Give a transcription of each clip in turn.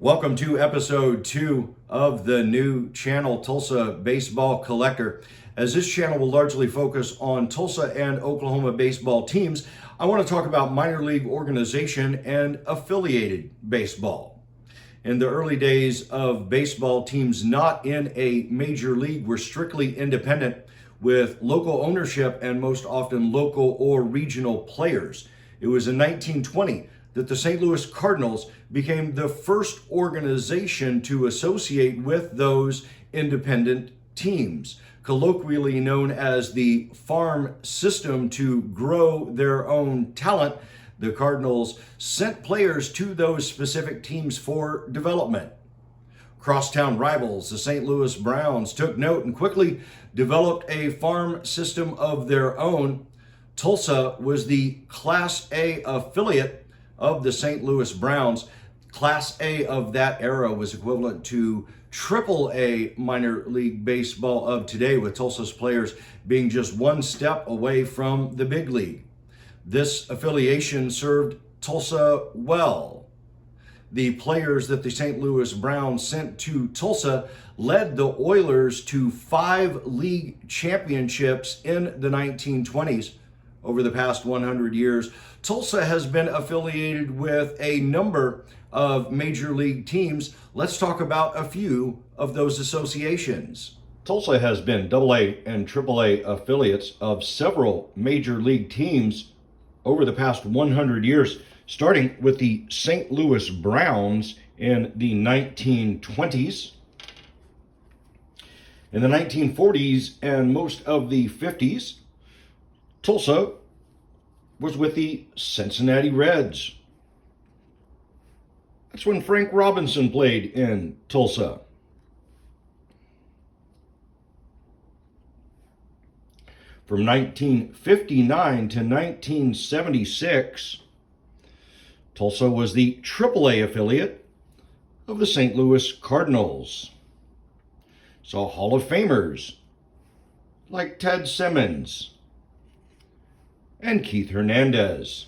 Welcome to episode 2 of the new channel, Tulsa Baseball Collector. As this channel will largely focus on Tulsa and Oklahoma baseball teams, I want to talk about minor league organization and affiliated baseball. In the early days of baseball, teams not in a major league were strictly independent with local ownership and most often local or regional players. It was in 1920 that the St. Louis Cardinals became the first organization to associate with those independent teams, colloquially known as the farm system. To grow their own talent, the Cardinals sent players to those specific teams for development. Crosstown rivals, the St. Louis Browns, took note and quickly developed a farm system of their own. Tulsa was the Class A affiliate of the St. Louis Browns. Class A of that era was equivalent to Triple A minor league baseball of today, with Tulsa's players being just one step away from the big league. This affiliation served Tulsa well. The players that the St. Louis Browns sent to Tulsa led the Oilers to 5 league championships in the 1920s. Over the past 100 years, Tulsa has been affiliated with a number of major league teams. Let's talk about a few of those associations. Tulsa has been AA and AAA affiliates of several major league teams over the past 100 years, starting with the St. Louis Browns in the 1920s. In the 1940s and most of the 50s, Tulsa was with the Cincinnati Reds. That's when Frank Robinson played in Tulsa. From 1959 to 1976, Tulsa was the AAA affiliate of the St. Louis Cardinals. Saw Hall of Famers like Ted Simmons and Keith Hernandez.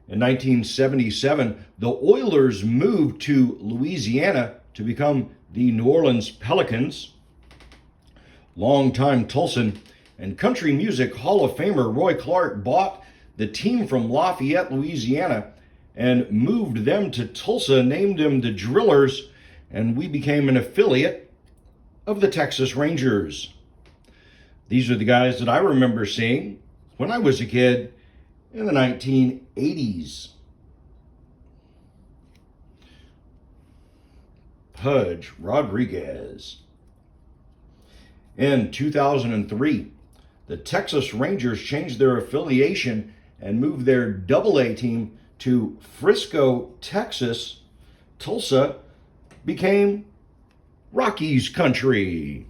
In 1977, the Oilers moved to Louisiana to become the New Orleans Pelicans. Longtime Tulsan and country music Hall of Famer Roy Clark bought the team from Lafayette, Louisiana, and moved them to Tulsa, named them the Drillers, and we became an affiliate of the Texas Rangers. These are the guys that I remember seeing when I was a kid in the 1980s. Pudge Rodriguez. In 2003, the Texas Rangers changed their affiliation and moved their AA team to Frisco, Texas. Tulsa became Rockies country.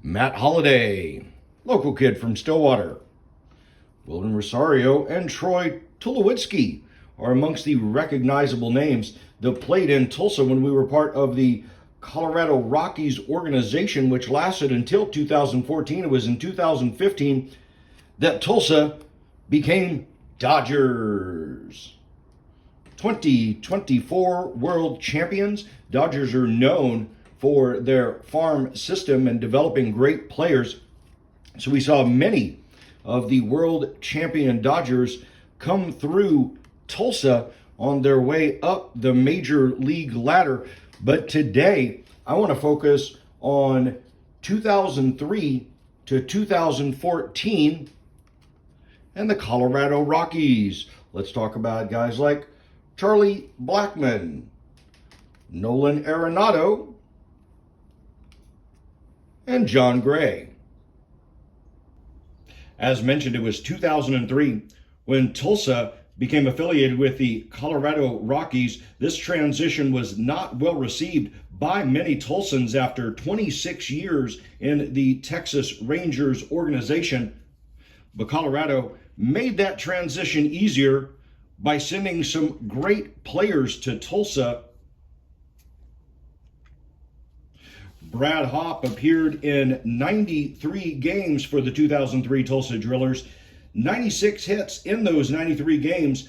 Matt Holliday, local kid from Stillwater. Wilton Rosario and Troy Tulowitzki are amongst the recognizable names that played in Tulsa when we were part of the Colorado Rockies organization, which lasted until 2014. It was in 2015 that Tulsa became Dodgers. 2024 world champions. Dodgers are known for their farm system and developing great players. So we saw many of the world champion Dodgers come through Tulsa on their way up the major league ladder. But today, I want to focus on 2003 to 2014 and the Colorado Rockies. Let's talk about guys like Charlie Blackmon, Nolan Arenado, and John Gray. As mentioned, it was 2003 when Tulsa became affiliated with the Colorado Rockies. This transition was not well received by many Tulsans. After 26 years in the Texas Rangers organization, but Colorado made that transition easier by sending some great players to Tulsa. Brad Hopp appeared in 93 games for the 2003 Tulsa Drillers. 96 hits in those 93 games.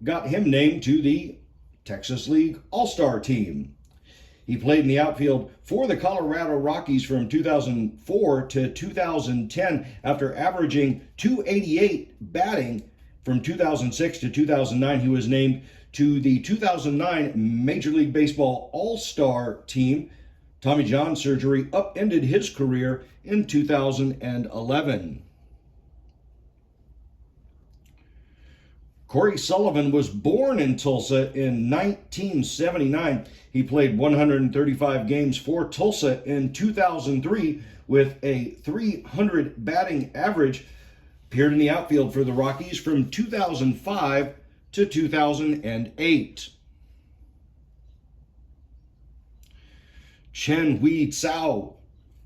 got him named to the Texas League All-Star team. He played in the outfield for the Colorado Rockies from 2004 to 2010 after averaging .288 batting. From 2006 to 2009, he was named to the 2009 Major League Baseball All-Star team. Tommy John surgery upended his career in 2011. Corey Sullivan was born in Tulsa in 1979. He played 135 games for Tulsa in 2003 with a .300 batting average. Appeared in the outfield for the Rockies from 2005 to 2008. Chen Hui Tsao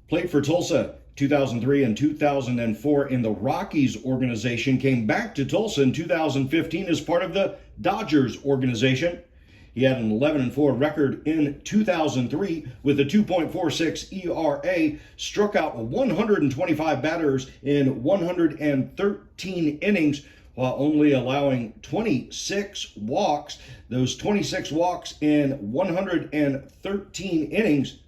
played for Tulsa 2003 and 2004 in the Rockies organization, came back to Tulsa in 2015 as part of the Dodgers organization. He had an 11-4 record in 2003 with a 2.46 ERA, struck out 125 batters in 113 innings while only allowing 26 walks. Those 26 walks in 113 innings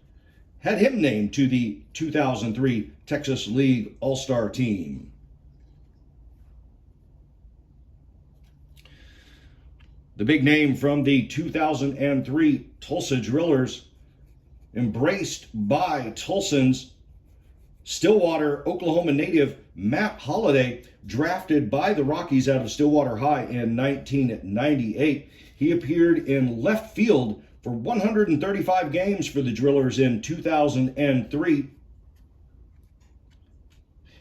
had him named to the 2003 Texas League All-Star team. The big name from the 2003 Tulsa Drillers, embraced by Tulsans, Stillwater, Oklahoma native Matt Holliday, drafted by the Rockies out of Stillwater High in 1998. He appeared in left field for 135 games for the Drillers in 2003.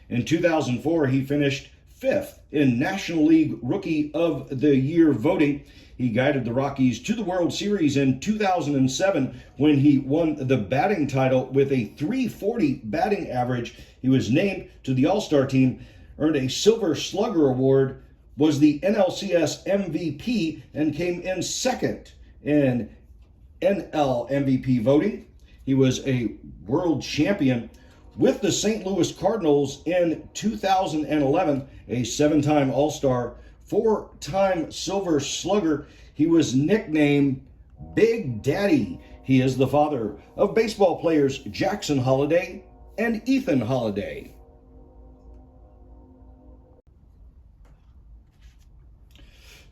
In 2004, he finished 5th in National League Rookie of the Year voting. He guided the Rockies to the World Series in 2007 when he won the batting title with a .340 batting average. He was named to the All-Star team, earned a Silver Slugger Award, was the NLCS MVP, and came in second in NL MVP voting. He was a world champion with the St. Louis Cardinals in 2011, a 7-time All-Star, 4-time Silver Slugger. He was nicknamed Big Daddy. He is the father of baseball players Jackson Holliday and Ethan Holliday.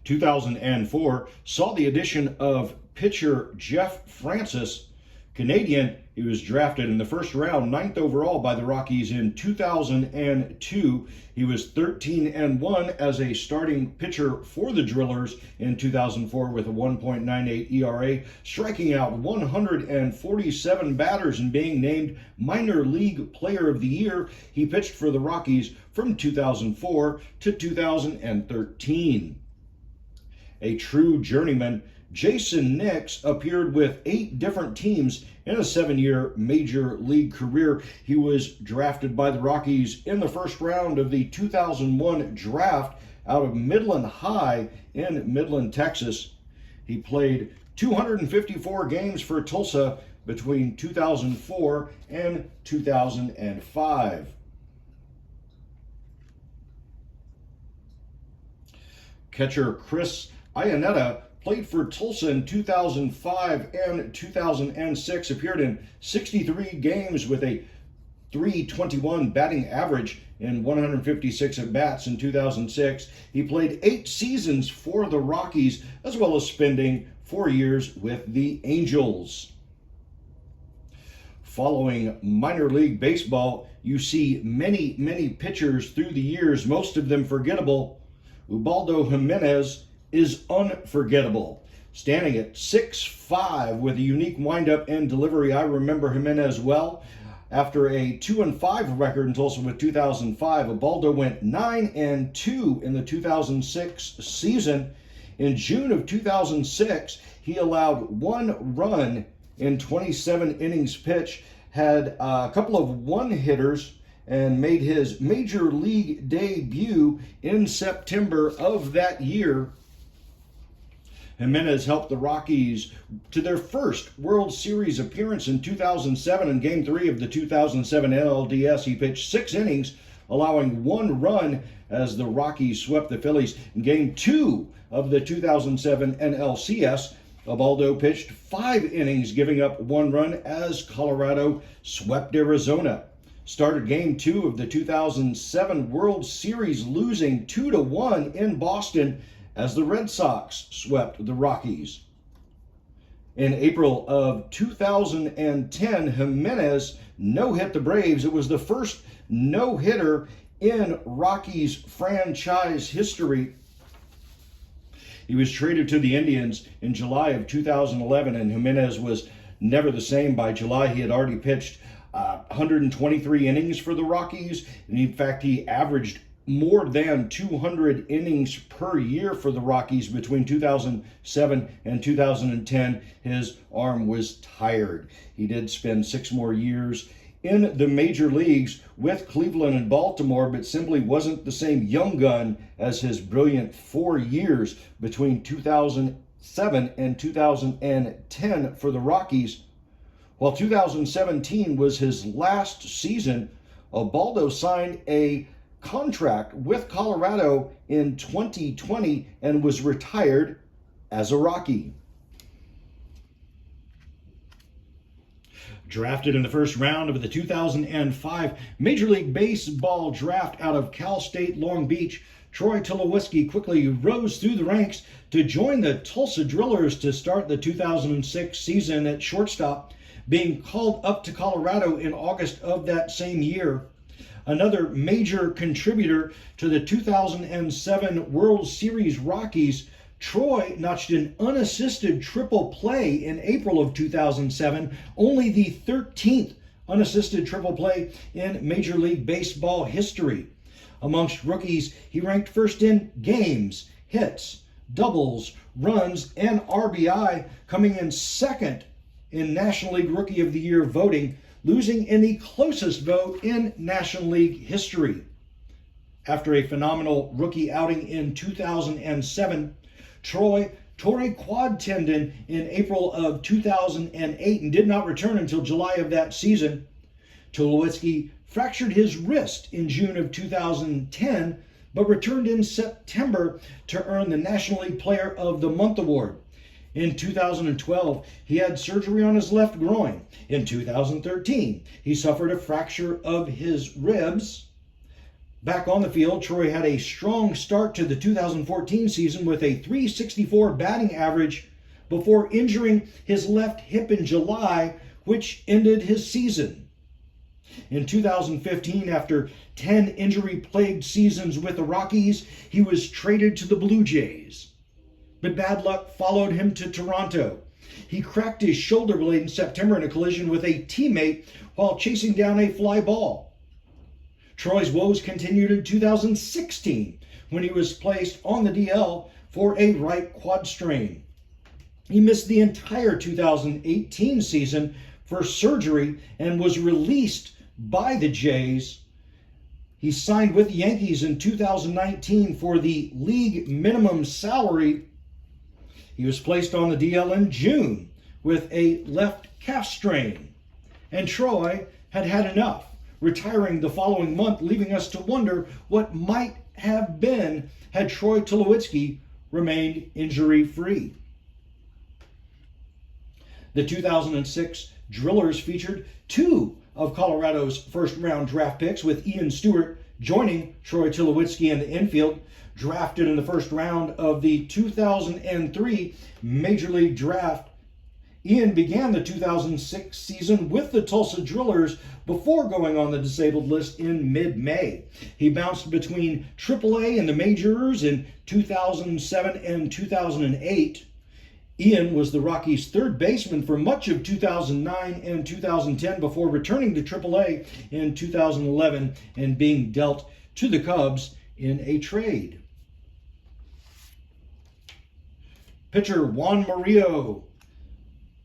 (2004) saw the addition of pitcher Jeff Francis, Canadian. He was drafted in the first round, 9th overall by the Rockies in 2002. He was 13-1 as a starting pitcher for the Drillers in 2004 with a 1.98 ERA, striking out 147 batters and being named Minor League Player of the Year. He pitched for the Rockies from 2004 to 2013. A true journeyman, Jason Nix appeared with 8 different teams in a 7-year major league career. He was drafted by the Rockies in the first round of the 2001 draft out of Midland High in Midland, Texas. He played 254 games for Tulsa between 2004 and 2005. Catcher Chris Iannetta played for Tulsa in 2005 and 2006, appeared in 63 games with a .321 batting average in 156 at-bats in 2006. He played 8 seasons for the Rockies, as well as spending 4 years with the Angels. Following minor league baseball, you see many pitchers through the years, most of them forgettable. Ubaldo Jimenez is unforgettable. Standing at 6'5" with a unique windup and delivery. I remember Jimenez well. After a 2-5 record in Tulsa with 2005, Ubaldo went 9-2 in the 2006 season. In June of 2006, he allowed 1 run in 27 innings pitched, had a couple of one-hitters, and made his major league debut in September of that year. Jimenez helped the Rockies to their first World Series appearance in 2007. In Game 3 of the 2007 NLDS, he pitched 6 innings allowing 1 run as the Rockies swept the Phillies in Game 2 of the 2007 NLCS. Ubaldo pitched 5 innings, giving up 1 run as Colorado swept Arizona. Started Game 2 of the 2007 World Series, losing 2-1 in Boston as the Red Sox swept the Rockies. In April of 2010, Jimenez no-hit the Braves. It was the first no-hitter in Rockies franchise history. He was traded to the Indians in July of 2011, and Jimenez was never the same. By July, he had already pitched 123 innings for the Rockies, and in fact, he averaged more than 200 innings per year for the Rockies between 2007 and 2010. His arm was tired. He did spend 6 more years in the major leagues with Cleveland and Baltimore, but simply wasn't the same young gun as his brilliant 4 years between 2007 and 2010 for the Rockies. While 2017 was his last season, Ubaldo signed a contract with Colorado in 2020 and was retired as a Rocky. Drafted in the first round of the 2005 Major League Baseball draft out of Cal State Long Beach, Troy Tulowitzki quickly rose through the ranks to join the Tulsa Drillers to start the 2006 season at shortstop, being called up to Colorado in August of that same year. Another major contributor to the 2007 World Series Rockies, Troy notched an unassisted triple play in April of 2007, only the 13th unassisted triple play in Major League Baseball history. Amongst rookies, he ranked first in games, hits, doubles, runs, and RBI, coming in second in National League Rookie of the Year voting, losing in the closest vote in National League history. After a phenomenal rookie outing in 2007, Troy tore a quad tendon in April of 2008 and did not return until July of that season. Tulowitzki fractured his wrist in June of 2010, but returned in September to earn the National League Player of the Month award. In 2012, he had surgery on his left groin. In 2013, he suffered a fracture of his ribs. Back on the field, Troy had a strong start to the 2014 season with a .364 batting average before injuring his left hip in July, which ended his season. In 2015, after 10 injury-plagued seasons with the Rockies, he was traded to the Blue Jays. But bad luck followed him to Toronto. He cracked his shoulder blade in September in a collision with a teammate while chasing down a fly ball. Troy's woes continued in 2016 when he was placed on the DL for a right quad strain. He missed the entire 2018 season for surgery and was released by the Jays. He signed with the Yankees in 2019 for the league minimum salary. He was placed on the DL in June with a left calf strain. And Troy had had enough, retiring the following month, leaving us to wonder what might have been had Troy Tulowitzki remained injury-free. The 2006 Drillers featured 2 of Colorado's first-round draft picks, with Ian Stewart joining Troy Tulowitzki in the infield. Drafted in the first round of the 2003 Major League Draft, Ian began the 2006 season with the Tulsa Drillers before going on the disabled list in mid-May. He bounced between AAA and the majors in 2007 and 2008. Ian was the Rockies' third baseman for much of 2009 and 2010 before returning to AAA in 2011 and being dealt to the Cubs in a trade. Pitcher Juan Murillo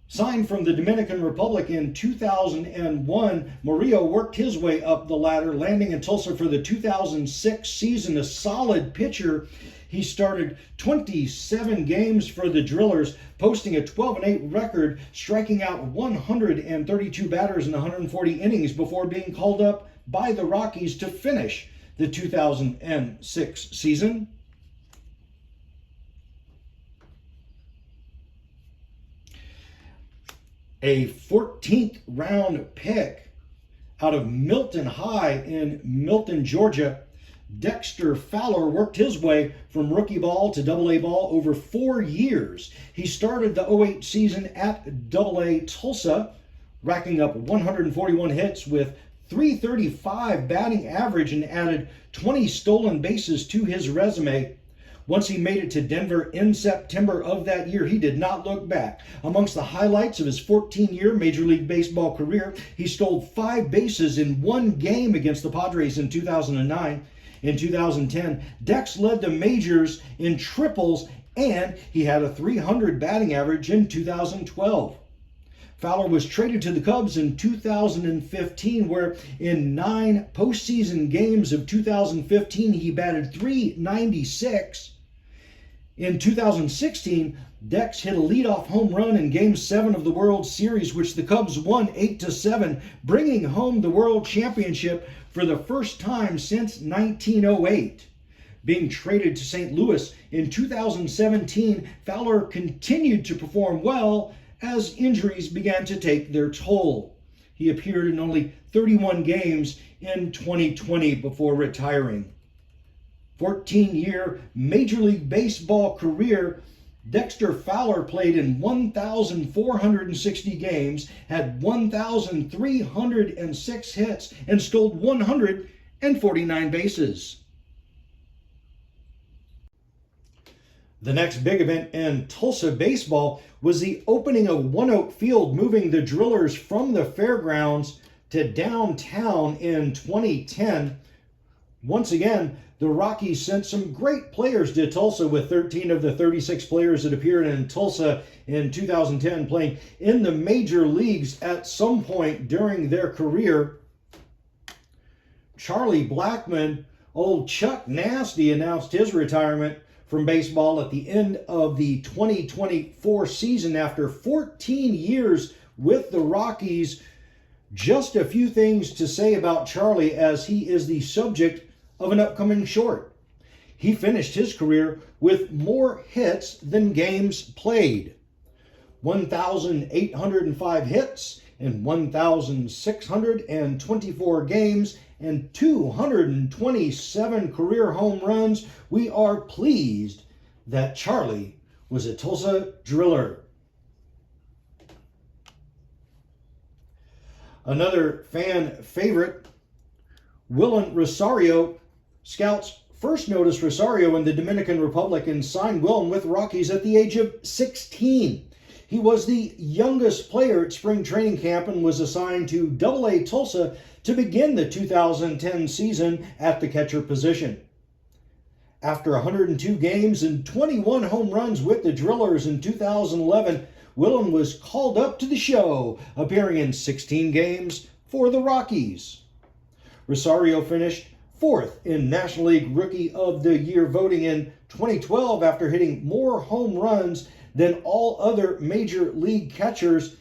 signed from the Dominican Republic in 2001. Murillo worked his way up the ladder, landing in Tulsa for the 2006 season. A solid pitcher, he started 27 games for the Drillers, posting a 12-8 record, striking out 132 batters in 140 innings before being called up by the Rockies to finish the 2006 season. A 14th round pick out of Milton High in Milton, Georgia, Dexter Fowler worked his way from rookie ball to AA ball over 4 years. He started the 08 season at AA Tulsa, racking up 141 hits with .335 batting average and added 20 stolen bases to his resume. Once he made it to Denver in September of that year, he did not look back. Amongst the highlights of his 14-year Major League Baseball career, he stole 5 bases in 1 game against the Padres in 2009. In 2010, Dex led the majors in triples, and he had a .300 batting average in 2012. Fowler was traded to the Cubs in 2015, where in 9 postseason games of 2015, he batted .396. In 2016, Dex hit a leadoff home run in Game 7 of the World Series, which the Cubs won 8-7, bringing home the World Championship for the first time since 1908. Being traded to St. Louis in 2017, Fowler continued to perform well as injuries began to take their toll. He appeared in only 31 games in 2020 before retiring. 14-year Major League Baseball career, Dexter Fowler played in 1,460 games, had 1,306 hits, and stole 149 bases. The next big event in Tulsa baseball was the opening of One Oak Field, moving the Drillers from the fairgrounds to downtown in 2010. Once again, the Rockies sent some great players to Tulsa, with 13 of the 36 players that appeared in Tulsa in 2010 playing in the major leagues at some point during their career. Charlie Blackmon, old Chuck Nasty, announced his retirement from baseball at the end of the 2024 season after 14 years with the Rockies. Just a few things to say about Charlie, as he is the subject of an upcoming short. He finished his career with more hits than games played. 1,805 hits in 1,624 games and 227 career home runs. We are pleased that Charlie was a Tulsa Driller. Another fan favorite, Willen Rosario. Scouts first noticed Rosario in the Dominican Republic and signed Willen with Rockies at the age of 16. He was the youngest player at spring training camp and was assigned to AA Tulsa to begin the 2010 season at the catcher position. After 102 games and 21 home runs with the Drillers in 2011, Willen was called up to the show, appearing in 16 games for the Rockies. Rosario finished 4th in National League Rookie of the Year voting in 2012 after hitting more home runs than all other major league catchers.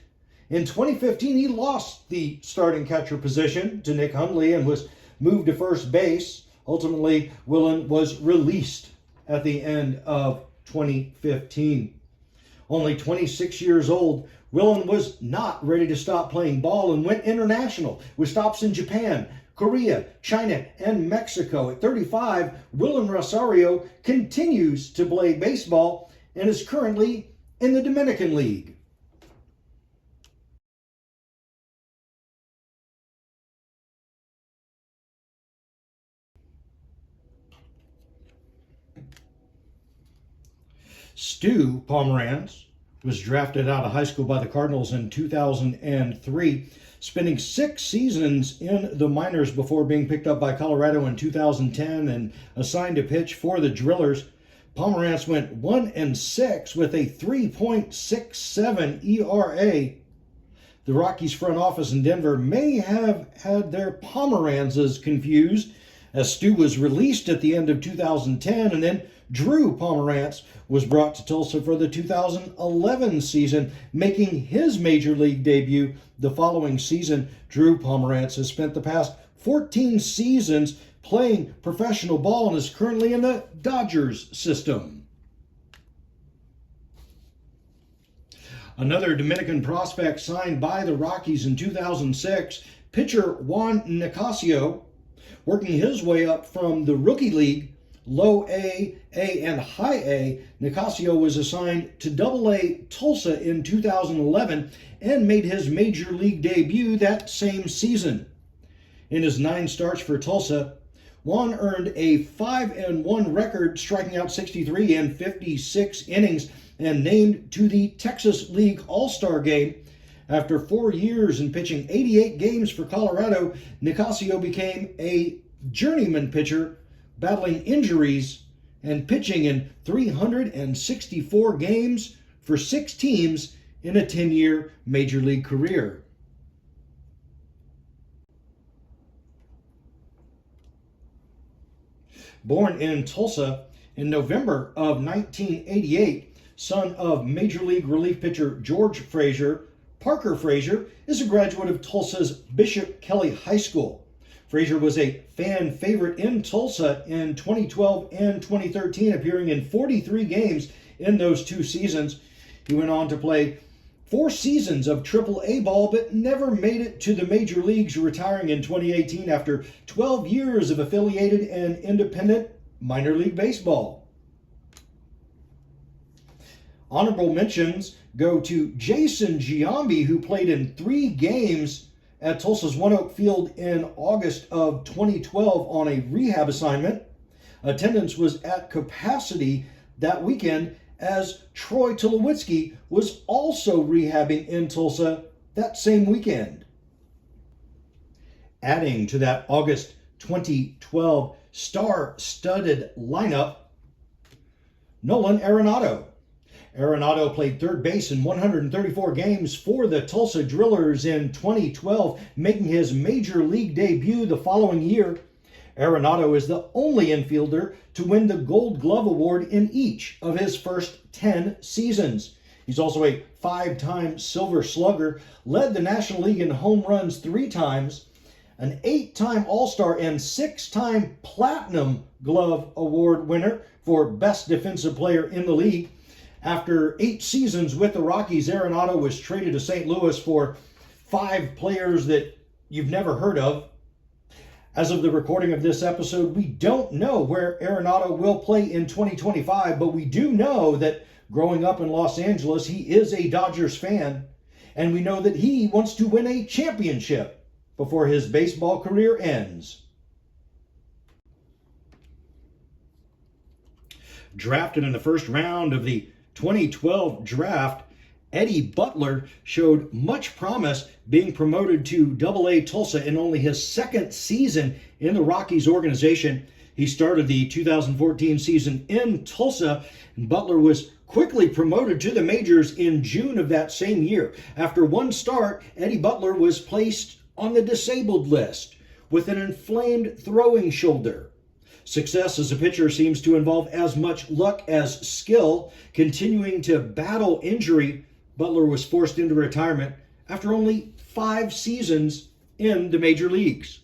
In 2015, he lost the starting catcher position to Nick Hundley and was moved to first base. Ultimately, Willen was released at the end of 2015. Only 26 years old, Willen was not ready to stop playing ball and went international with stops in Japan, Korea, China, and Mexico. At 35, Willen Rosario continues to play baseball and is currently in the Dominican League. Stu Pomeranz was drafted out of high school by the Cardinals in 2003, spending 6 seasons in the minors before being picked up by Colorado in 2010 and assigned to pitch for the Drillers. Pomeranz went 1-6 with a 3.67 ERA. The Rockies front office in Denver may have had their Pomeranzes confused, as Stu was released at the end of 2010, and then Drew Pomeranz was brought to Tulsa for the 2011 season, making his major league debut the following season. Drew Pomeranz has spent the past 14 seasons playing professional ball and is currently in the Dodgers system. Another Dominican prospect signed by the Rockies in 2006, pitcher Juan Nicasio, working his way up from the rookie league, low A, and high A. Nicasio was assigned to Double A Tulsa in 2011 and made his major league debut that same season. In his 9 starts for Tulsa, Juan earned a 5-1 record, striking out 63 in 56 innings, and named to the Texas League All-Star game. After 4 years and pitching 88 games for Colorado, Nicasio became a journeyman pitcher, battling injuries and pitching in 364 games for 6 teams in a 10-year major league career. Born in Tulsa in November of 1988, son of Major League relief pitcher George Frazier, Parker Frazier is a graduate of Tulsa's Bishop Kelly High School. Frazier was a fan favorite in Tulsa in 2012 and 2013, appearing in 43 games in those 2 seasons. He went on to play 4 seasons of Triple-A ball, but never made it to the major leagues, retiring in 2018 after 12 years of affiliated and independent minor league baseball. Honorable mentions go to Jason Giambi, who played in 3 games at Tulsa's One Oak Field in August of 2012 on a rehab assignment. Attendance was at capacity that weekend, as Troy Tulowitzki was also rehabbing in Tulsa that same weekend. Adding to that August 2012 star-studded lineup, Nolan Arenado. Arenado played third base in 134 games for the Tulsa Drillers in 2012, making his major league debut the following year. Arenado is the only infielder to win the Gold Glove Award in each of his first 10 seasons. He's also a 5-time Silver Slugger, led the National League in home runs 3 times, an 8-time All-Star and 6-time Platinum Glove Award winner for Best Defensive Player in the league. After 8 seasons with the Rockies, Arenado was traded to St. Louis for 5 players that you've never heard of. As of the recording of this episode, we don't know where Arenado will play in 2025, but we do know that growing up in Los Angeles, he is a Dodgers fan, and we know that he wants to win a championship before his baseball career ends. Drafted in the first round of the 2012 draft, Eddie Butler showed much promise, being promoted to Double-A Tulsa in only his 2nd season in the Rockies organization. He started the 2014 season in Tulsa, and Butler was quickly promoted to the majors in June of that same year. After 1 start, Eddie Butler was placed on the disabled list with an inflamed throwing shoulder. Success as a pitcher seems to involve as much luck as skill. Continuing to battle injury, Butler was forced into retirement after only 5 seasons in the major leagues.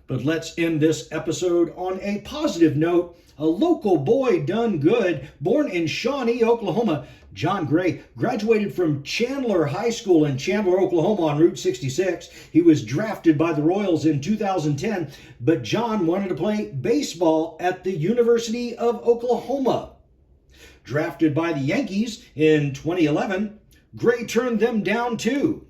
But let's end this episode on a positive note. A local boy done good. Born in Shawnee, Oklahoma, John Gray graduated from Chandler High School in Chandler, Oklahoma on Route 66. He was drafted by the Royals in 2010, but John wanted to play baseball at the University of Oklahoma. Drafted by the Yankees in 2011, Gray turned them down too.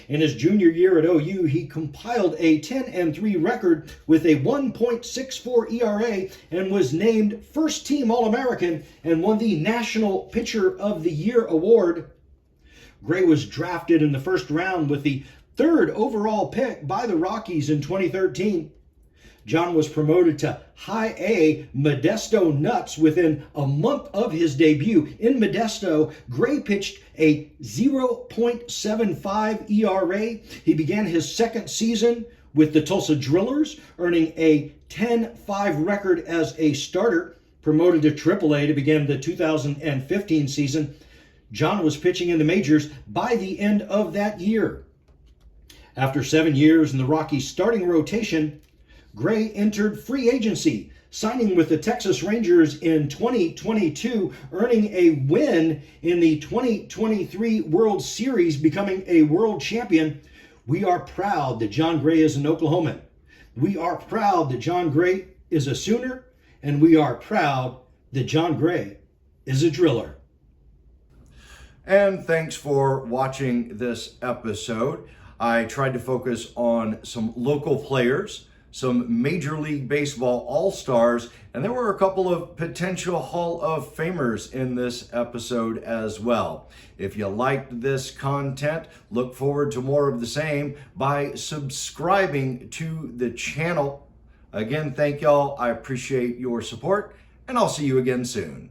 In his junior year at OU, he compiled a 10-3 record with a 1.64 ERA and was named first-team All-American and won the National Pitcher of the Year award. Gray was drafted in the first round with the 3rd overall pick by the Rockies in 2013. John was promoted to High A Modesto Nuts within a month of his debut. In Modesto, Gray pitched a 0.75 ERA. He began his 2nd season with the Tulsa Drillers, earning a 10-5 record as a starter. Promoted to Triple-A to begin the 2015 season, John was pitching in the majors by the end of that year. After 7 years in the Rockies starting rotation, Gray entered free agency, signing with the Texas Rangers in 2022, earning a win in the 2023 World Series, becoming a world champion. We are proud that John Gray is an Oklahoman. We are proud that John Gray is a Sooner, and we are proud that John Gray is a Driller. And thanks for watching this episode. I tried to focus on some local players, some Major League Baseball All-Stars, and there were a couple of potential Hall of Famers in this episode as well. If you liked this content, look forward to more of the same by subscribing to the channel. Again, thank y'all. I appreciate your support, and I'll see you again soon.